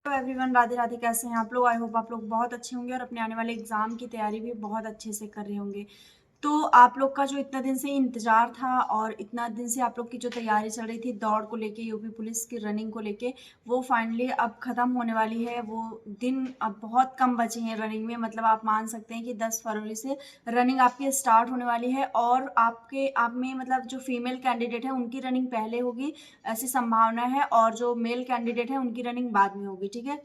Hello everyone, Radhe Radhe. कैसे हैं आप लोग? आई होप आप लोग बहुत अच्छे होंगे और अपने आने वाले एग्जाम की तैयारी भी बहुत अच्छे से कर रहे होंगे। तो आप लोग का जो इतना दिन से इंतजार था और इतना दिन से आप लोग की जो तैयारी चल रही थी दौड़ को लेके, यूपी पुलिस की रनिंग को लेके, वो फाइनली अब खत्म होने वाली है। वो दिन अब बहुत कम बचे हैं रनिंग में। मतलब आप मान सकते हैं कि 10 फरवरी से रनिंग आपकी स्टार्ट होने वाली है और आप में मतलब जो फीमेल कैंडिडेट है उनकी रनिंग पहले होगी, ऐसी संभावना है, और जो मेल कैंडिडेट है उनकी रनिंग बाद में होगी। ठीक है,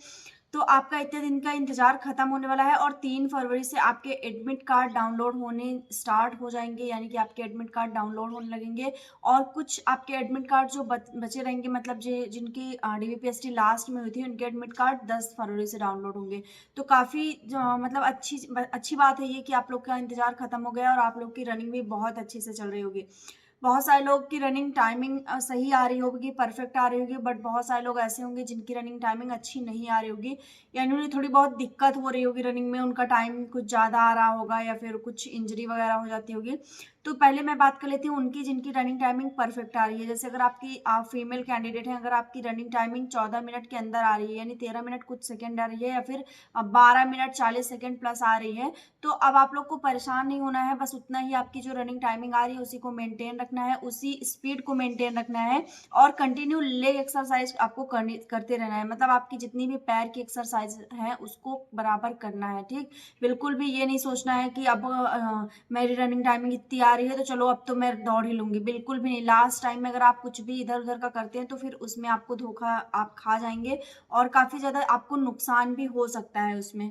तो आपका इतने दिन का इंतजार खत्म होने वाला है और 3 फरवरी से आपके एडमिट कार्ड डाउनलोड होने स्टार्ट हो जाएंगे, यानी कि आपके एडमिट कार्ड डाउनलोड होने लगेंगे। और कुछ आपके एडमिट कार्ड जो बचे रहेंगे, मतलब जिनकी डीवीपीएसटी लास्ट में हुई थी, उनके एडमिट कार्ड 10 फरवरी से डाउनलोड होंगे। तो काफ़ी मतलब अच्छी बात है ये कि आप लोग का इंतजार खत्म हो गया और आप लोग की रनिंग भी बहुत अच्छे से चल रही होगी। बहुत सारे लोग की रनिंग टाइमिंग सही आ रही होगी, परफेक्ट आ रही होगी, बट बहुत सारे लोग ऐसे होंगे जिनकी रनिंग टाइमिंग अच्छी नहीं आ रही होगी, यानी उन्हें थोड़ी बहुत दिक्कत हो रही होगी रनिंग में, उनका टाइम कुछ ज़्यादा आ रहा होगा या फिर कुछ इंजरी वगैरह हो जाती होगी। तो पहले मैं बात कर लेती हूँ उनकी जिनकी रनिंग टाइमिंग परफेक्ट आ रही है। जैसे अगर आप फीमेल कैंडिडेट हैं, अगर आपकी रनिंग टाइमिंग 14 मिनट के अंदर आ रही है, यानी 13 मिनट कुछ सेकेंड आ रही है, या फिर 12 मिनट 40 सेकेंड प्लस आ रही है, तो अब आप लोग को परेशान नहीं होना है। बस उतना ही आपकी जो रनिंग टाइमिंग आ रही है उसी को मेंटेन रखना है, उसी स्पीड को मेंटेन रखना है, और कंटिन्यू लेग एक्सरसाइज आपको करते रहना है। मतलब आपकी जितनी भी पैर की एक्सरसाइज है उसको बराबर करना है। ठीक, बिल्कुल भी ये नहीं सोचना है कि अब मेरी रनिंग टाइमिंग इतनी आ रही है तो चलो अब तो मैं दौड़ ही लूंगी, बिल्कुल भी नहीं। लास्ट टाइम में अगर आप कुछ भी इधर उधर का करते हैं तो फिर उसमें आपको धोखा आप खा जाएंगे और काफी ज्यादा आपको नुकसान भी हो सकता है उसमें।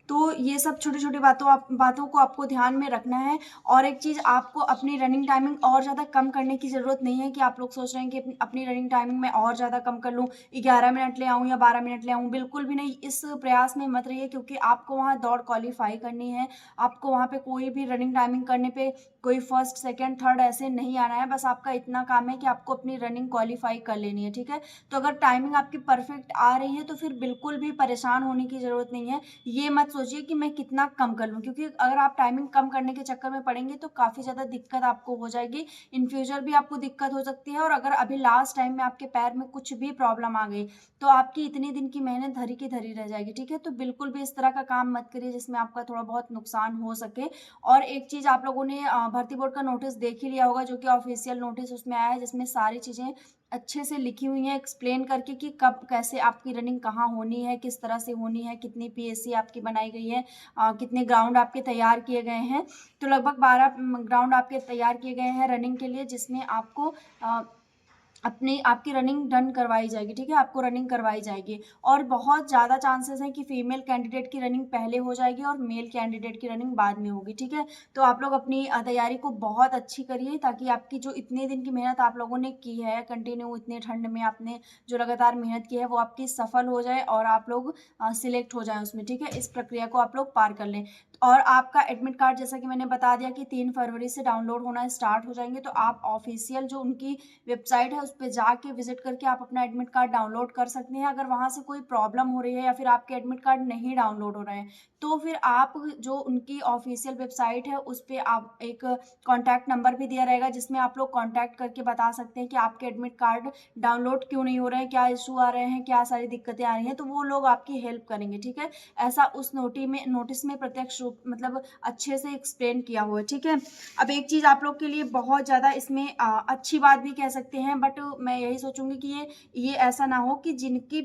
तो ये सब छोटी-छोटी बातों को आपको ध्यान में रखना है। और एक चीज़, आपको अपनी रनिंग टाइमिंग और ज़्यादा कम करने की ज़रूरत नहीं है कि आप लोग सोच रहे हैं कि अपनी रनिंग टाइमिंग मैं और ज़्यादा कम कर लूँ, 11 मिनट ले आऊँ या 12 मिनट ले आऊँ, बिल्कुल भी नहीं। इस प्रयास में मत रहिए, क्योंकि आपको वहाँ दौड़ क्वालीफाई करनी है। आपको वहाँ पे कोई भी रनिंग टाइमिंग करने पे कोई फर्स्ट, सेकंड, थर्ड ऐसे नहीं आना है। बस आपका इतना काम है कि आपको अपनी रनिंग क्वालीफाई कर लेनी है, ठीक है? तो अगर टाइमिंग आपकी परफेक्ट आ रही है तो फिर बिल्कुल भी परेशान होने की ज़रूरत नहीं है। ये मत सोचिए कि मैं कितना कम कर लूँ, क्योंकि अगर आप टाइमिंग कम करने के चक्कर में पड़ेंगे तो काफ़ी ज़्यादा दिक्कत आपको हो जाएगी। इन फ्यूचर भी आपको दिक्कत हो सकती है, और अगर अभी लास्ट टाइम में आपके पैर में कुछ भी प्रॉब्लम आ गई तो आपकी इतनी दिन की मेहनत धरी की धरी रह जाएगी, ठीक है? तो बिल्कुल भी इस तरह का काम मत करिए जिसमें आपका थोड़ा बहुत नुकसान हो सके। और एक चीज़, आप लोगों ने भर्ती बोर्ड का नोटिस देख ही लिया होगा, जो कि ऑफिशियल नोटिस उसमें आया है, जिसमें सारी चीज़ें अच्छे से लिखी हुई हैं, एक्सप्लेन करके कि कब कैसे आपकी रनिंग कहाँ होनी है, किस तरह से होनी है, कितनी पीएससी आपकी बनाई गई है, कितने ग्राउंड आपके तैयार किए गए हैं। तो लगभग 12 ग्राउंड आपके तैयार किए गए हैं रनिंग के लिए, जिसमें आपको अपनी आपकी रनिंग डन करवाई जाएगी, ठीक है? आपको रनिंग करवाई जाएगी। और बहुत ज़्यादा चांसेस हैं कि फीमेल कैंडिडेट की रनिंग पहले हो जाएगी और मेल कैंडिडेट की रनिंग बाद में होगी, ठीक है? तो आप लोग अपनी तैयारी को बहुत अच्छी करिए, ताकि आपकी जो इतने दिन की मेहनत आप लोगों ने की है, कंटिन्यू इतने ठंड में आपने जो लगातार मेहनत की है, वो आपकी सफल हो जाए और आप लोग सिलेक्ट हो जाएँ उसमें, ठीक है? इस प्रक्रिया को आप लोग पार कर लें। और आपका एडमिट कार्ड, जैसा कि मैंने बता दिया, कि 3 फरवरी से डाउनलोड होना स्टार्ट हो जाएँगे, तो आप ऑफ़िशियल जो उनकी वेबसाइट है उस पे जाके विज़िट करके आप अपना एडमिट कार्ड डाउनलोड कर सकते हैं। अगर वहाँ से कोई प्रॉब्लम हो रही है या फिर आपके एडमिट कार्ड नहीं डाउनलोड हो रहे हैं, तो फिर आप जो उनकी ऑफ़िशियल वेबसाइट है उस पे आप एक कॉन्टैक्ट नंबर भी दिया रहेगा, जिसमें आप लोग कॉन्टैक्ट करके बता सकते हैं कि आपके एडमिट कार्ड डाउनलोड क्यों नहीं हो रहे हैं, क्या इश्यू आ रहे हैं, क्या सारी दिक्कतें आ रही हैं, तो वो लोग आपकी हेल्प करेंगे, ठीक है? ऐसा उस नोटिस में प्रत्यक्ष रूप मतलब अच्छे से एक्सप्लेन किया हुआ है, ठीक है? अब एक चीज़ आप लोग के लिए बहुत ज़्यादा इसमें अच्छी बात भी कह सकते हैं, बट मैं यही सोचूँगी कि ये ऐसा ना हो कि जिनके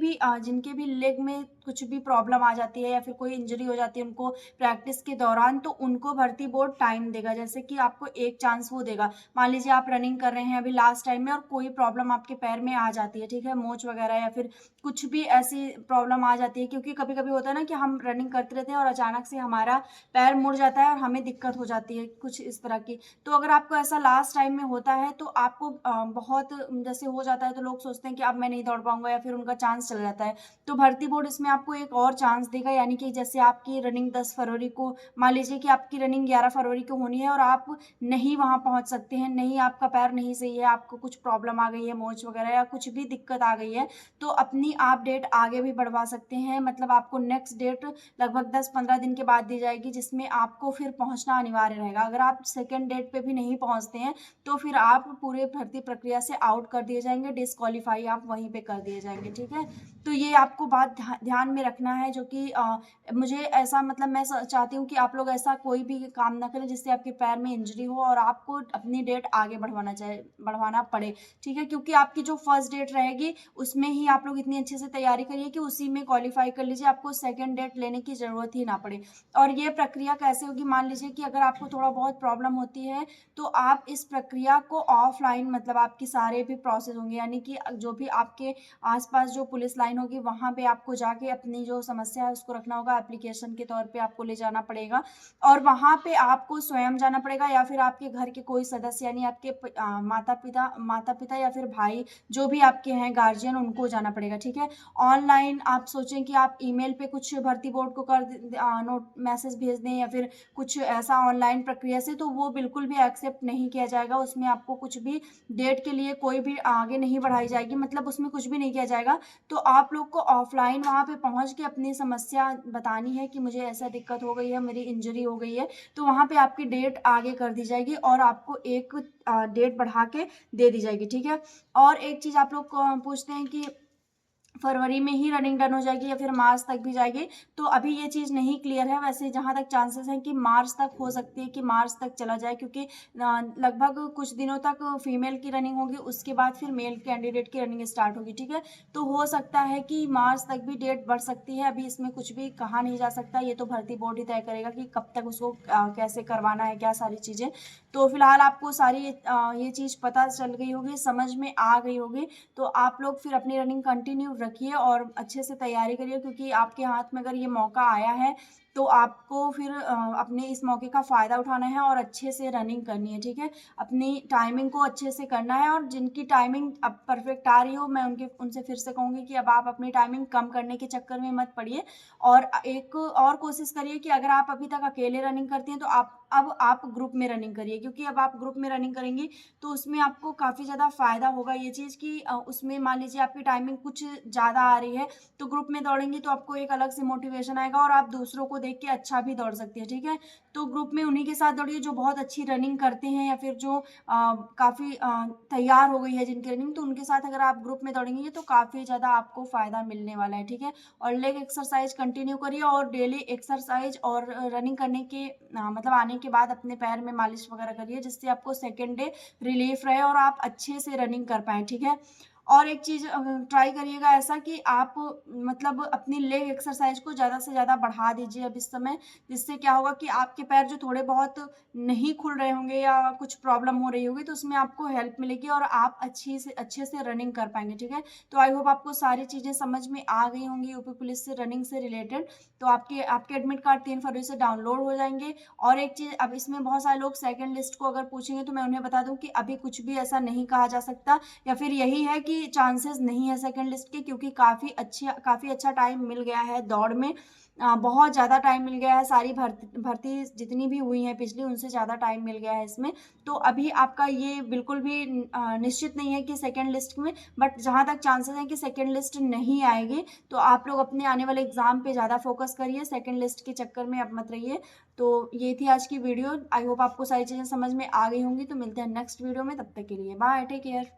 भी लेग में कुछ भी प्रॉब्लम आ जाती है या फिर कोई इंजरी हो जाती है उनको प्रैक्टिस के दौरान, तो उनको भर्ती बोर्ड टाइम देगा। जैसे कि आपको एक चांस वो देगा। मान लीजिए आप रनिंग कर रहे हैं अभी लास्ट टाइम में और कोई प्रॉब्लम आपके पैर में आ जाती है, ठीक है? मोच वगैरह या फिर कुछ भी ऐसी प्रॉब्लम आ जाती है, क्योंकि कभी-कभी होता है ना कि हम रनिंग करते रहते हैं और अचानक से हमारा पैर मुड़ जाता है और हमें दिक्कत हो जाती है कुछ इस तरह की। तो अगर आपको ऐसा लास्ट टाइम में होता है तो आपको बहुत जैसे हो जाता है तो लोग सोचते हैं कि अब मैं नहीं दौड़ पाऊँगा या फिर उनका चांस चला जाता है। तो भर्ती बोर्ड इसमें आपको एक और चांस देगा, यानी कि जैसे आपकी रनिंग 10 फरवरी को, मान लीजिए कि आपकी रनिंग 11 फरवरी को होनी है और आप नहीं वहाँ पहुँच सकते हैं, नहीं, आपका पैर नहीं सही है, आपको कुछ प्रॉब्लम आ गई है, मोच वगैरह या कुछ भी दिक्कत आ गई है, तो अपनी आप डेट आगे भी बढ़वा सकते हैं। मतलब आपको नेक्स्ट डेट लगभग 10-15 दिन के बाद दी जाएगी, जिसमें आपको फिर पहुँचना अनिवार्य रहेगा। अगर आप सेकंड डेट पे भी नहीं पहुँचते हैं, तो फिर आप पूरे भर्ती प्रक्रिया से आउट कर दिए जाएंगे, डिस्क्वालीफाई आप वहीं पे कर दिए जाएंगे, ठीक है। तो ये आपको बात ध्यान में रखना है, जो कि मुझे ऐसा मतलब मैं चाहती हूँ कि आप लोग ऐसा कोई भी काम ना करें जिससे आपके पैर में इंजरी हो और आपको अपनी डेट आगे बढ़वाना पड़े, ठीक है। क्योंकि आपकी जो फर्स्ट डेट रहेगी उसमें ही आप लोग इतनी अच्छे से तैयारी करिए कि उसी में क्वालिफाई कर लीजिए, आपको सेकेंड डेट लेने की ज़रूरत ही ना पड़े। और ये प्रक्रिया कैसे होगी, मान लीजिए कि अगर आपको थोड़ा बहुत प्रॉब्लम होती है तो आप इस प्रक्रिया को ऑफलाइन, मतलब आपकी सारे भी प्रोसेस होंगे, यानी कि जो भी आपके आसपास जो पुलिस लाइन होगी वहाँ पे आपको जाके अपनी जो समस्या है उसको रखना होगा, एप्लीकेशन के तौर पे आपको ले जाना पड़ेगा और वहाँ पे आपको स्वयं जाना पड़ेगा या फिर आपके घर के कोई सदस्य, यानी आपके माता पिता या फिर भाई जो भी आपके हैं गार्जियन, उनको जाना पड़ेगा, ठीक है। ऑनलाइन आप सोचें कि आप ईमेल पे कुछ भर्ती बोर्ड को नोट मैसेज भेज दें या फिर कुछ ऐसा ऑनलाइन प्रक्रिया से, तो वो बिल्कुल भी एक्सेप्ट नहीं किया जाएगा। उसमें आपको कुछ भी डेट के लिए कोई भी आगे नहीं बढ़ाई जाएगी, मतलब उसमें कुछ भी नहीं किया जाएगा। तो आप लोग को ऑफलाइन वहाँ पे पहुँच के अपनी समस्या बतानी है कि मुझे ऐसा दिक्कत हो गई है, मेरी इंजरी हो गई है, तो वहाँ पे आपकी डेट आगे कर दी जाएगी और आपको एक डेट बढ़ा के दे दी जाएगी, ठीक है। और एक चीज़ आप लोग पूछते हैं कि फरवरी में ही रनिंग डन हो जाएगी या फिर मार्च तक भी जाएगी, तो अभी ये चीज़ नहीं क्लियर है। वैसे जहाँ तक चांसेस हैं कि मार्च तक हो सकती है, कि मार्च तक चला जाए, क्योंकि लगभग कुछ दिनों तक फीमेल की रनिंग होगी, उसके बाद फिर मेल कैंडिडेट की रनिंग स्टार्ट होगी, ठीक है। तो हो सकता है कि मार्च तक भी डेट बढ़ सकती है, अभी इसमें कुछ भी कहा नहीं जा सकता, ये तो भर्ती बोर्ड ही तय करेगा कि कब तक उसको कैसे करवाना है, क्या सारी चीज़ें। तो फिलहाल आपको सारी ये चीज़ पता चल गई होगी, समझ में आ गई होगी, तो आप लोग फिर अपनी रनिंग कंटिन्यू रखिए और अच्छे से तैयारी करिए, क्योंकि आपके हाथ में अगर ये मौका आया है तो आपको फिर अपने इस मौके का फ़ायदा उठाना है और अच्छे से रनिंग करनी है, ठीक है। अपनी टाइमिंग को अच्छे से करना है और जिनकी टाइमिंग अब परफेक्ट आ रही हो, मैं उनसे फिर से कहूँगी कि अब आप अपनी टाइमिंग कम करने के चक्कर में मत पड़िए और एक और कोशिश करिए कि अगर आप अभी तक अकेले रनिंग करती हैं तो आप ग्रुप में रनिंग करिए, क्योंकि अब आप ग्रुप में रनिंग करेंगी तो उसमें आपको काफ़ी ज़्यादा फ़ायदा होगा ये चीज़ कि उसमें मान लीजिए आपकी टाइमिंग कुछ ज़्यादा आ रही है तो ग्रुप में दौड़ेंगी तो आपको एक अलग से मोटिवेशन आएगा और आप दूसरों को देख के अच्छा भी दौड़ सकती है, ठीक है। तो ग्रुप में उन्हीं के साथ दौड़िए जो बहुत अच्छी रनिंग करते हैं या फिर जो काफ़ी तैयार हो गई है जिनकी रनिंग, तो उनके साथ अगर आप ग्रुप में दौड़ेंगे तो काफ़ी ज़्यादा आपको फ़ायदा मिलने वाला है, ठीक है। और लेग एक्सरसाइज कंटिन्यू करिए और डेली एक्सरसाइज और रनिंग करने के मतलब आने के बाद अपने पैर में मालिश वगैरह करिए, जिससे आपको सेकेंड डे रिलीफ रहे और आप अच्छे से रनिंग कर पाएँ, ठीक है। और एक चीज़ ट्राई करिएगा ऐसा कि आप मतलब अपनी लेग एक्सरसाइज को ज़्यादा से ज़्यादा बढ़ा दीजिए अब इस समय, जिससे क्या होगा कि आपके पैर जो थोड़े बहुत नहीं खुल रहे होंगे या कुछ प्रॉब्लम हो रही होगी तो उसमें आपको हेल्प मिलेगी और आप अच्छे से रनिंग कर पाएंगे, ठीक है। तो आई होप आपको सारी चीज़ें समझ में आ गई होंगी यूपी पुलिस से रनिंग से रिलेटेड। तो आपके एडमिट कार्ड 3 फरवरी से डाउनलोड हो जाएंगे। और एक चीज़, अब इसमें बहुत सारे लोग सेकंड लिस्ट को अगर पूछेंगे तो मैं उन्हें बता दूं कि अभी कुछ भी ऐसा नहीं कहा जा सकता, या फिर यही है कि चांसेस नहीं है सेकंड लिस्ट के, क्योंकि काफ़ी अच्छा टाइम मिल गया है दौड़ में। बहुत ज़्यादा टाइम मिल गया है, सारी भर्ती जितनी भी हुई हैं पिछली उनसे ज़्यादा टाइम मिल गया है इसमें। तो अभी आपका ये बिल्कुल भी निश्चित नहीं है कि सेकंड लिस्ट में, बट जहाँ तक चांसेस हैं कि सेकंड लिस्ट नहीं आएगी, तो आप लोग अपने आने वाले एग्जाम पे ज़्यादा फोकस करिए, सेकंड लिस्ट के चक्कर में अब मत रहिए। तो ये थी आज की वीडियो। आई होप आपको सारी चीज़ें समझ में आ गई होंगी। तो मिलते हैं नेक्स्ट वीडियो में, तब तक के लिए बाय, टेक केयर।